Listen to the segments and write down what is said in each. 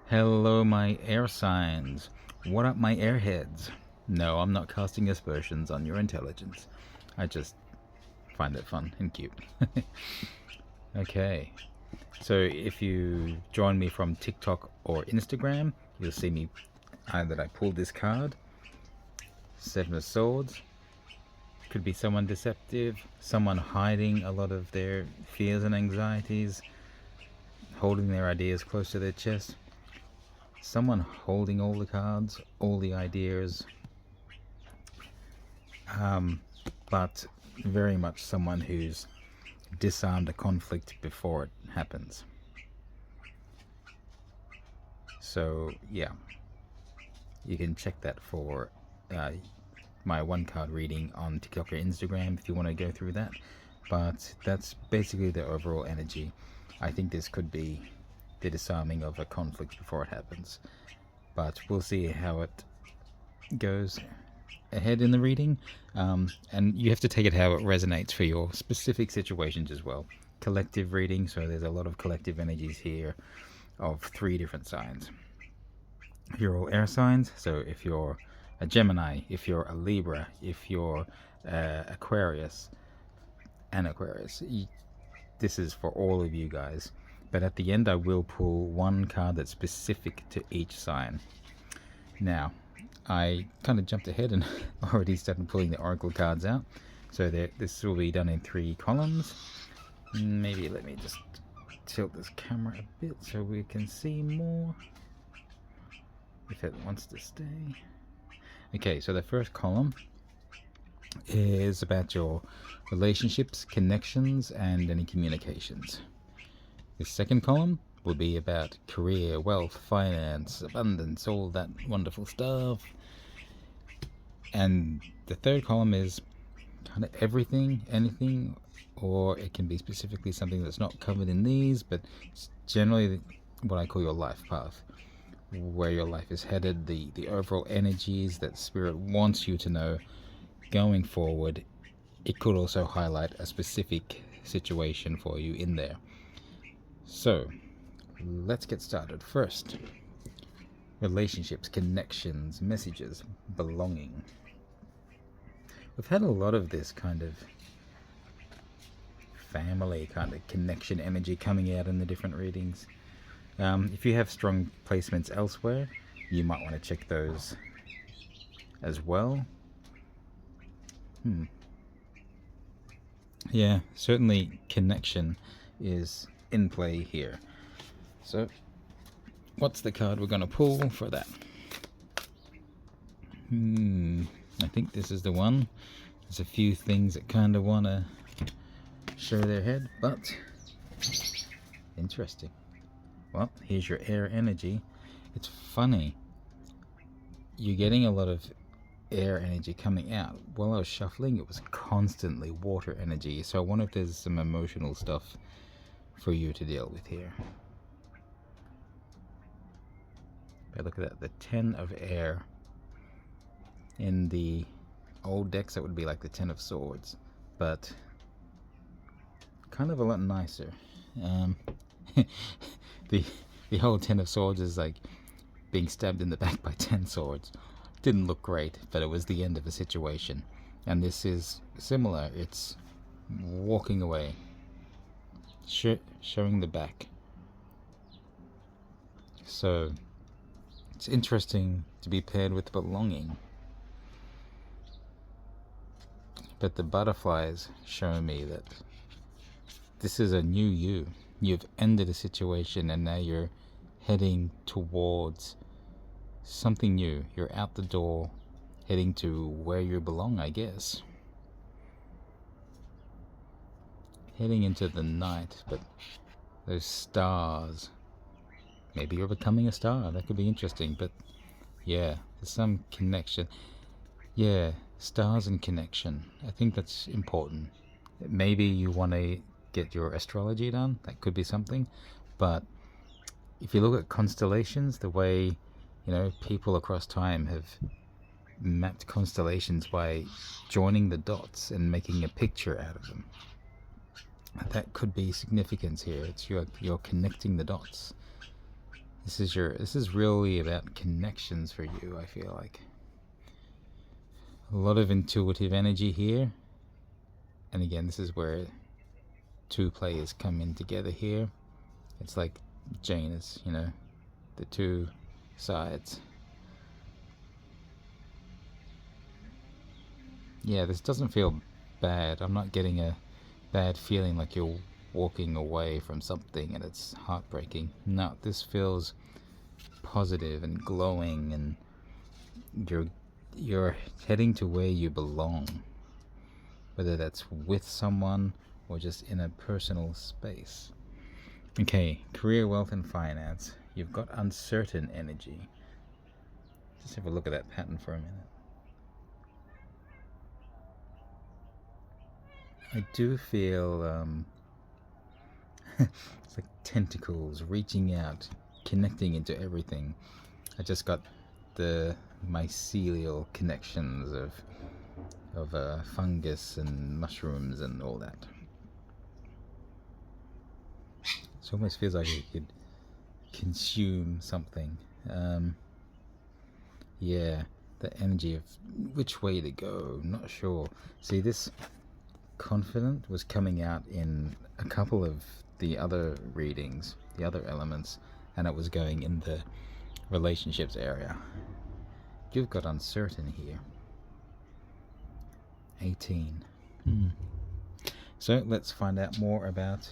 Hello, my air signs. What up, my airheads? No, I'm not casting aspersions on your intelligence. I just find it fun and cute. Okay, so if you join me from TikTok or Instagram, you'll see me that I pulled this card. Seven of Swords. Could be someone deceptive, someone hiding a lot of their fears and anxieties, holding their ideas close to their chest. Someone holding all the cards, all the ideas, but very much someone who's disarmed a conflict before it happens. So yeah, you can check that for my one card reading on TikTok or Instagram if you want to go through that. But that's basically the overall energy. I think this could be the disarming of a conflict before it happens, but we'll see how it goes ahead in the reading, and you have to take it how it resonates for your specific situations as well. Collective reading, so there's a lot of collective energies here of 3 different signs. You're all air signs, so if you're a Gemini, if you're a Libra, if you're Aquarius, this is for all of you guys. But at the end I will pull one card that's specific to each sign. Now, I kind of jumped ahead and already started pulling the oracle cards out. So this will be done in 3 columns. Maybe let me just tilt this camera a bit so we can see more, if it wants to stay. Okay, so the first column is about your relationships, connections, and any communications. The second column will be about career, wealth, finance, abundance, all that wonderful stuff. And the third column is kind of everything, anything, or it can be specifically something that's not covered in these, but it's generally what I call your life path, where your life is headed, the overall energies that Spirit wants you to know going forward. It could also highlight a specific situation for you in there. So let's get started. First, relationships, connections, messages, belonging. We've had a lot of this kind of family kind of connection energy coming out in the different readings. If you have strong placements elsewhere, you might want to check those as well. Yeah, certainly connection is in play here. So what's the card we're going to pull for that? I think this is the one. There's a few things that kind of want to show their head, but interesting. Well, here's your air energy. It's funny, you're getting a lot of air energy coming out. While I was shuffling, it was constantly water energy, so I wonder if there's some emotional stuff for you to deal with here. But look at that, the 10 of air. In the old decks that would be like the 10 of swords, but kind of a lot nicer. The whole 10 of swords is like being stabbed in the back by 10 swords. Didn't look great, but it was the end of a situation. And this is similar. It's walking away, showing the back. So it's interesting to be paired with belonging. But the butterflies show me that this is a new you. You've ended a situation and now you're heading towards something new. You're out the door, heading to where you belong, I guess. Heading into the night, but those stars. Maybe you're becoming a star. That could be interesting, but yeah, there's some connection. Yeah, stars and connection. I think that's important. Maybe you want to get your astrology done. That could be something. But if you look at constellations, the way, people across time have mapped constellations by joining the dots and making a picture out of them, that could be significance here. It's you're connecting the dots. This is really about connections for you, I feel like. A lot of intuitive energy here. And again, this is where two players come in together here. It's like Janus, you know, the two sides. Yeah, this doesn't feel bad. I'm not getting a bad feeling like you're walking away from something and it's heartbreaking. No, this feels positive and glowing, and you're heading to where you belong, whether that's with someone or just in a personal space. Okay, career, wealth, and finance. You've got uncertain energy. Just have a look at that pattern for a minute. I do feel it's like tentacles reaching out, connecting into everything. I just got the mycelial connections of fungus and mushrooms and all that. It almost feels like you could consume something. Yeah, the energy of which way to go, not sure. See, this confident was coming out in a couple of the other readings, the other elements, and it was going in the relationships area. You've got uncertain here. 18. So let's find out more about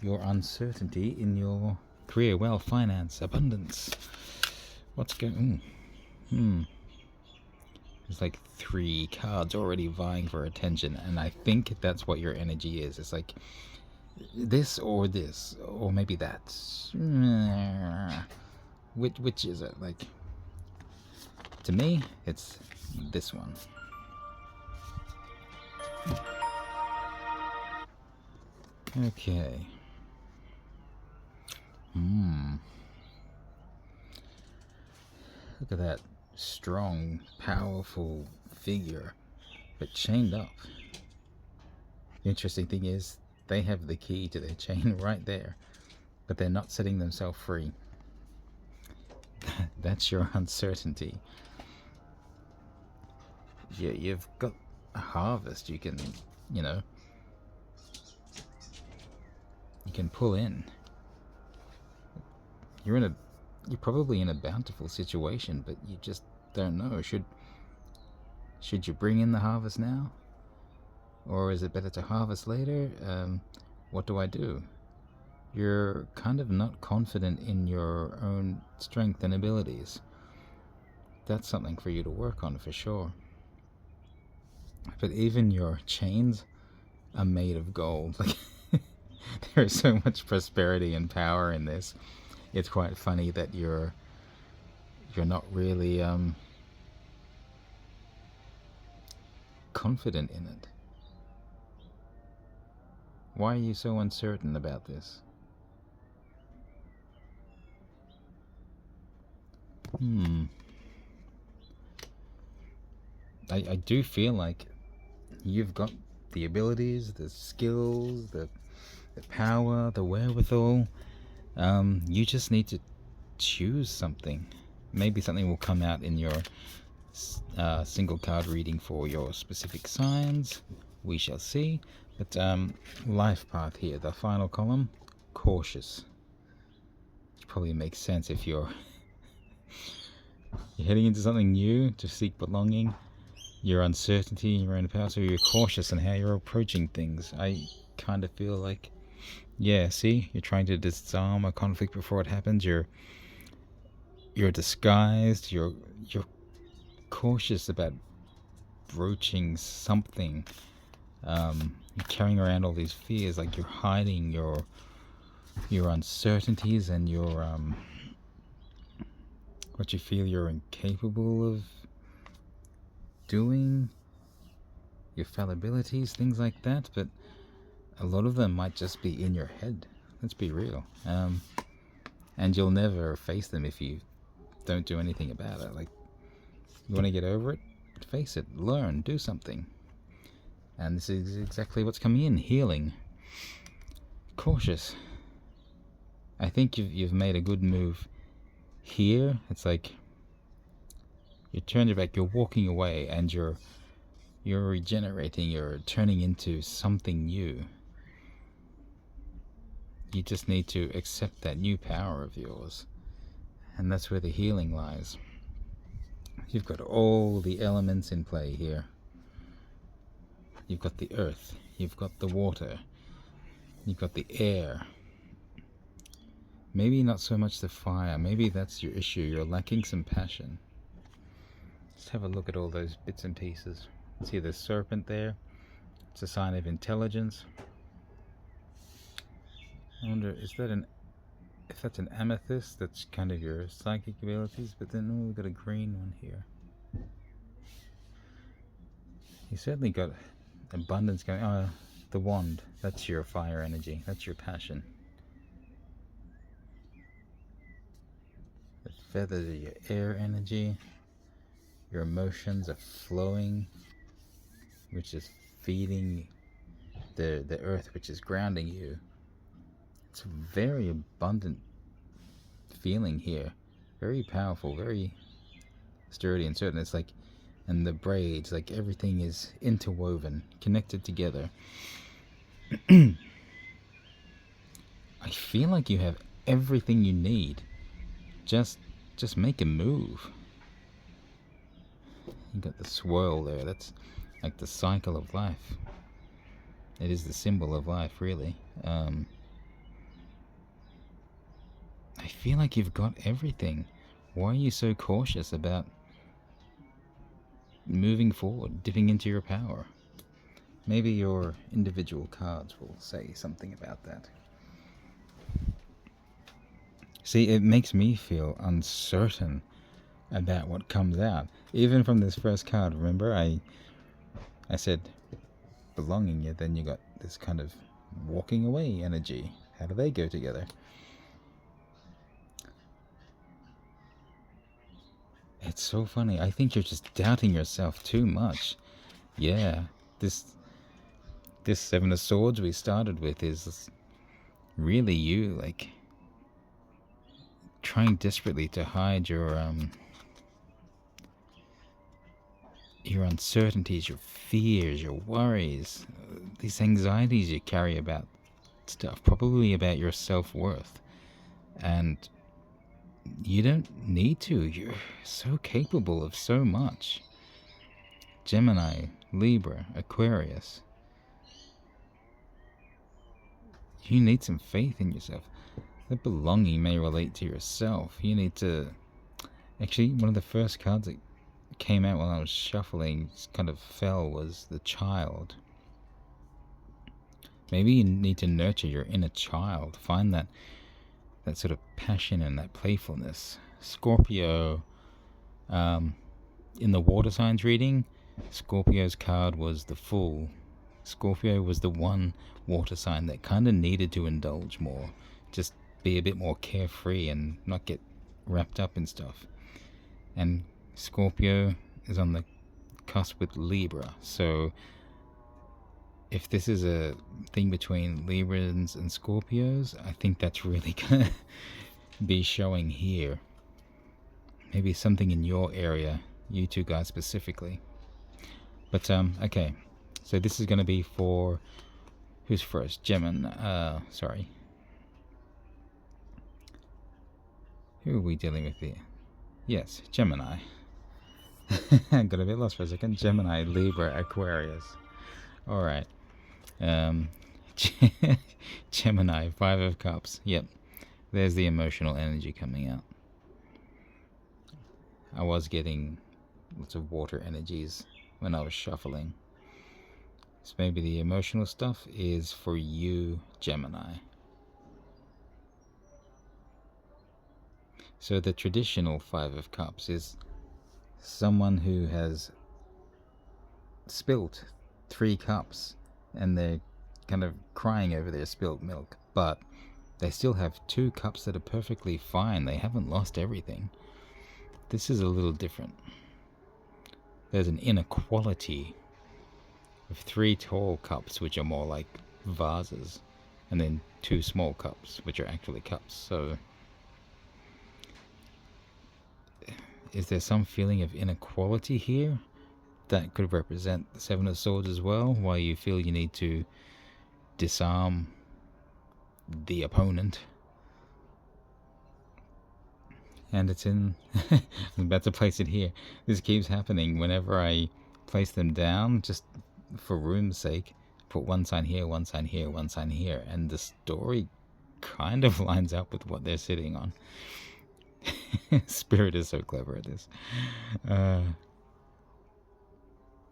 your uncertainty in your career, wealth, finance, abundance. What's going on? There's like 3 cards already vying for attention, and I think that's what your energy is. It's like this, or maybe that. Which is it? Like, to me, it's this one. Okay. Look at that strong, powerful figure, but chained up. The interesting thing is, they have the key to their chain right there, but they're not setting themselves free. That's your uncertainty. You've got a harvest you can, you know, you can pull in. You're probably in a bountiful situation, but you just don't know. Should you bring in the harvest now? Or is it better to harvest later? What do I do? You're kind of not confident in your own strength and abilities. That's something for you to work on for sure. But even your chains are made of gold. Like, there is so much prosperity and power in this. It's quite funny that you're not really confident in it. Why are you so uncertain about this? I do feel like you've got the abilities, the skills, the power, the wherewithal. You just need to choose something. Maybe something will come out in your single card reading for your specific signs. We shall see. But life path here, the final column, cautious. Which probably makes sense if you're heading into something new to seek belonging. Your uncertainty, your own power, so you're cautious in how you're approaching things. I kind of feel like, yeah, see, you're trying to disarm a conflict before it happens. You're disguised. You're cautious about broaching something. You're carrying around all these fears, like you're hiding your uncertainties and your what you feel you're incapable of doing, your fallibilities, things like that. But a lot of them might just be in your head. Let's be real. And you'll never face them if you don't do anything about it. Like, you want to get over it? Face it. Learn. Do something. And this is exactly what's coming in. Healing. Cautious. I think you've made a good move Here, it's like you turn your back, you're walking away, and you're regenerating, you're turning into something new. You just need to accept that new power of yours. And that's where the healing lies. You've got all the elements in play here. You've got the earth, you've got the water, you've got the air. Maybe not so much the fire, maybe that's your issue, you're lacking some passion. Let's have a look at all those bits and pieces. See the serpent there? It's a sign of intelligence. I wonder, if that's an amethyst, that's kind of your psychic abilities, but then, oh, we've got a green one here. You certainly got abundance going. Oh, the wand, that's your fire energy, that's your passion. The feathers are your air energy. Your emotions are flowing, which is feeding the earth, which is grounding you. It's a very abundant feeling here. Very powerful, very sturdy and certain. It's like, and the braids, like everything is interwoven, connected together. I feel like you have everything you need. Just make a move. You got the swirl there. That's like the cycle of life. It is the symbol of life, really. I feel like you've got everything. Why are you so cautious about moving forward, dipping into your power? Maybe your individual cards will say something about that. See, it makes me feel uncertain about what comes out. Even from this first card, remember I said belonging, yet then you got this kind of walking away energy. How do they go together? It's so funny. I think you're just doubting yourself too much. Yeah, this Seven of Swords we started with is really you, like, trying desperately to hide your uncertainties, your fears, your worries, these anxieties you carry about stuff, probably about your self-worth. And you don't need to. You're so capable of so much. Gemini, Libra, Aquarius. You need some faith in yourself. The belonging may relate to yourself. You need to... Actually, one of the first cards that came out while I was shuffling, kind of fell, was the child. Maybe you need to nurture your inner child. Find that sort of passion and that playfulness. Scorpio, in the water signs reading, Scorpio's card was the Fool. Scorpio was the one water sign that kind of needed to indulge more. Just be a bit more carefree and not get wrapped up in stuff. And Scorpio is on the cusp with Libra. So if this is a thing between Librans and Scorpios, I think that's really going to be showing here. Maybe something in your area, you two guys specifically. But, okay. So this is going to be for... Who's first? Gemini. Sorry. Who are we dealing with here? Yes, Gemini. I got a bit lost for a second. Gemini, Libra, Aquarius. Alright. Gemini, Five of Cups. Yep. There's the emotional energy coming out. I was getting lots of water energies when I was shuffling. So maybe the emotional stuff is for you, Gemini. So the traditional Five of Cups is someone who has spilt 3 cups and they're kind of crying over their spilt milk, but they still have 2 cups that are perfectly fine. They haven't lost everything. This is a little different. There's an inequality of 3 tall cups, which are more like vases, and then 2 small cups, which are actually cups. So is there some feeling of inequality here that could represent the Seven of Swords as well, why you feel you need to disarm the opponent? And it's in I'm about to place it here. This keeps happening whenever I place them down, just for room's sake. Put one sign here, one sign here, one sign here, and the story kind of lines up with what they're sitting on. Spirit is so clever at this.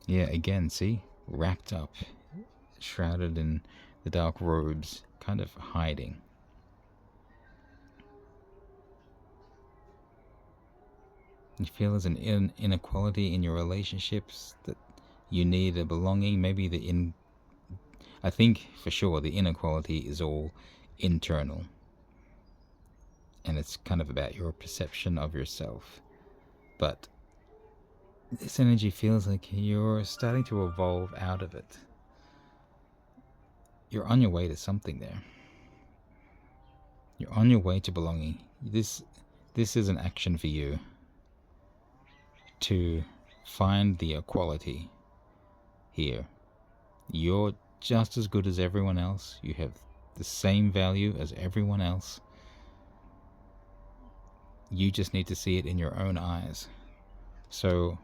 Yeah, again, see? Wrapped up, shrouded in the dark robes, kind of hiding. You feel there's an inequality in your relationships, that you need a belonging. Maybe I think for sure the inequality is all internal. And it's kind of about your perception of yourself. But this energy feels like you're starting to evolve out of it. You're on your way to something there. You're on your way to belonging. This is an action for you to find the equality here. You're just as good as everyone else. You have the same value as everyone else. You just need to see it in your own eyes. So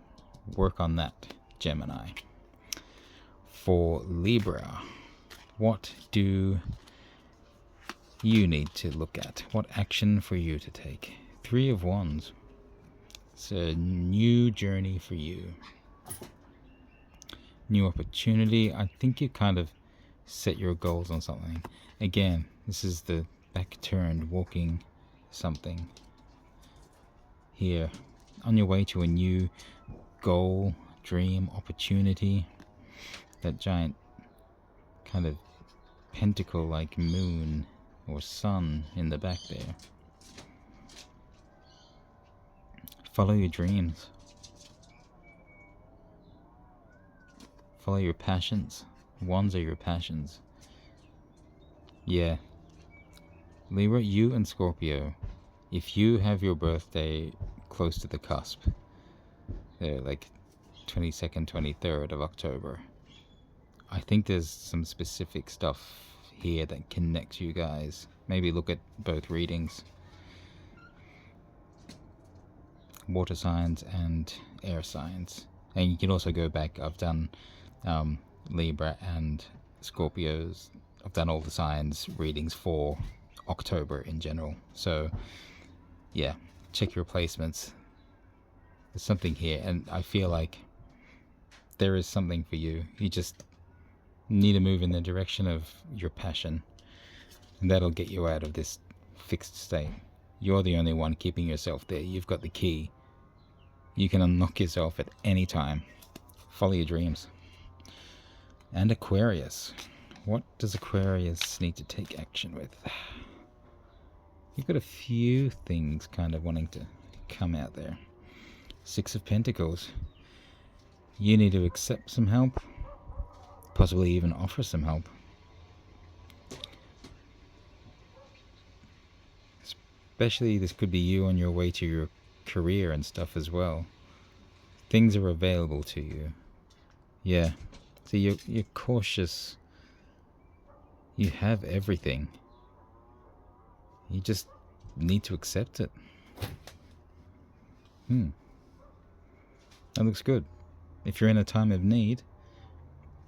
work on that, Gemini. For Libra, what do you need to look at? What action for you to take? Three of Wands. It's a new journey for you. New opportunity. I think you kind of set your goals on something. Again, this is the back turned, walking something. Here, on your way to a new goal, dream, opportunity. That giant kind of pentacle like moon or sun in the back there. Follow your dreams. Follow your passions. Wands are your passions. Yeah. Libra, you and Scorpio, if you have your birthday close to the cusp, like 22nd, 23rd of October, I think there's some specific stuff here that connects you guys. Maybe look at both readings. Water signs and air signs. And you can also go back. I've done Libra and Scorpios. I've done all the signs readings for October in general. So yeah, check your placements. There's something here, and I feel like there is something for you. You just need to move in the direction of your passion, and that'll get you out of this fixed state. You're the only one keeping yourself there. You've got the key. You can unlock yourself at any time. Follow your dreams. And Aquarius. What does Aquarius need to take action with? You've got a few things kind of wanting to come out there. Six of Pentacles. You need to accept some help. Possibly even offer some help. Especially this could be you on your way to your career and stuff as well. Things are available to you. Yeah. So you're cautious. You have everything. You just need to accept it. That looks good. If you're in a time of need,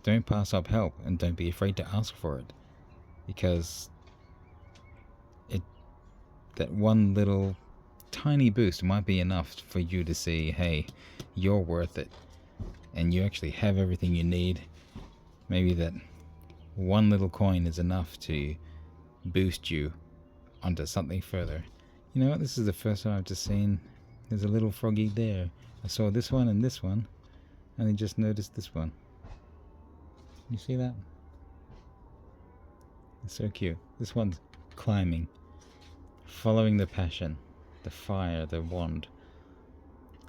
don't pass up help, and don't be afraid to ask for it. Because that one little tiny boost might be enough for you to see, hey, you're worth it, and you actually have everything you need. Maybe that one little coin is enough to boost you onto something further. You know what, this is the first time I've just seen there's a little froggy there. I saw this one and this one, and I just noticed this one. You see that? It's so cute. This one's climbing, following the passion, the fire, the wand,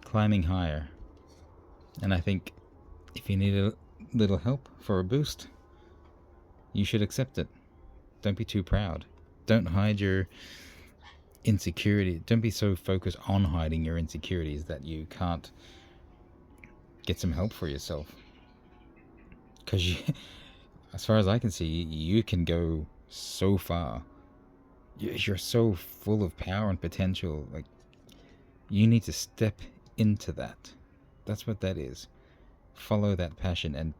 climbing higher. And I think if you need a little help for a boost, you should accept it. Don't be too proud. Don't hide your insecurity. Don't be so focused on hiding your insecurities that you can't get some help for yourself. Because as far as I can see, you can go so far. You're so full of power and potential. Like, you need to step into that. That's what that is. Follow that passion and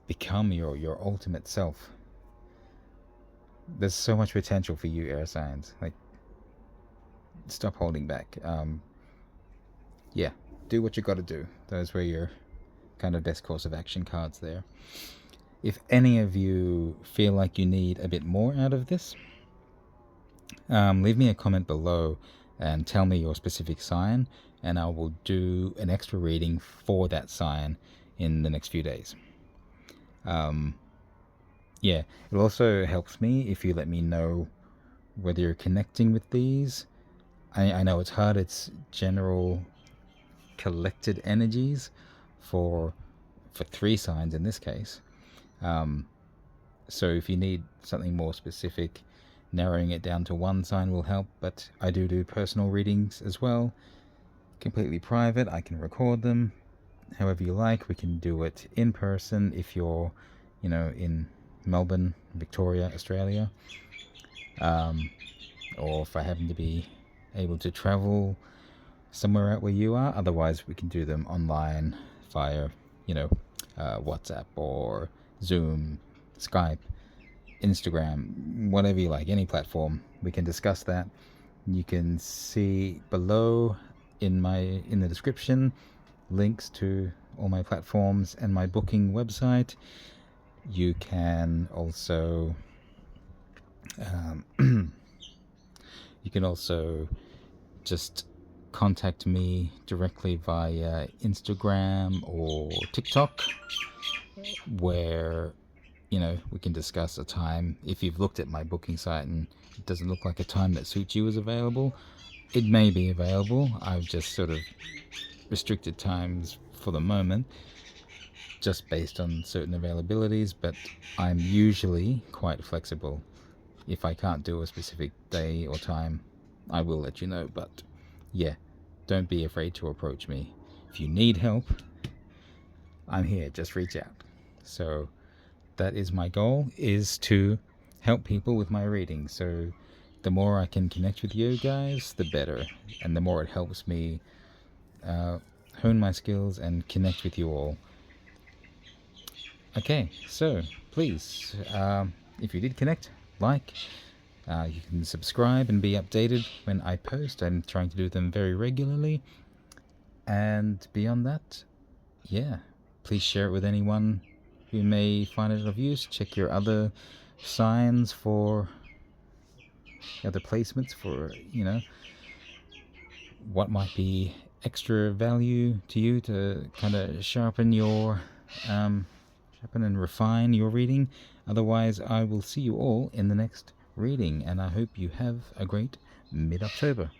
become your ultimate self. There's so much potential for you, air signs. Like, stop holding back. Yeah, do what you got to do. Those were your kind of best course of action cards there. If any of you feel like you need a bit more out of this, leave me a comment below and tell me your specific sign, and I will do an extra reading for that sign in the next few days. Yeah, it also helps me if you let me know whether you're connecting with these. I know it's hard. It's general collected energies for 3 signs in this case. So if you need something more specific, narrowing it down to 1 sign will help. But I do personal readings as well, completely private. I can record them however you like. We can do it in person if you're, in Melbourne, Victoria, Australia, or if I happen to be able to travel somewhere out where you are. Otherwise, we can do them online via, WhatsApp or Zoom, Skype, Instagram, whatever you like, any platform. We can discuss that. You can see below in the description links to all my platforms and my booking website. You can also just contact me directly via Instagram or TikTok, where we can discuss a time. If you've looked at my booking site and it doesn't look like a time that suits you is available, it may be available. I've just sort of restricted times for the moment, just based on certain availabilities, but I'm usually quite flexible. If I can't do a specific day or time, I will let you know. But yeah, don't be afraid to approach me. If you need help, I'm here. Just reach out. So that is my goal, is to help people with my reading. So the more I can connect with you guys, the better. And the more it helps me hone my skills and connect with you all. Okay, so please, if you did connect, like, you can subscribe and be updated when I post. I'm trying to do them very regularly. And beyond that, yeah, please share it with anyone who may find it of use. Check your other signs for other placements for, what might be extra value to you to kind of sharpen and refine your reading. Otherwise, I will see you all in the next reading, and I hope you have a great mid-October.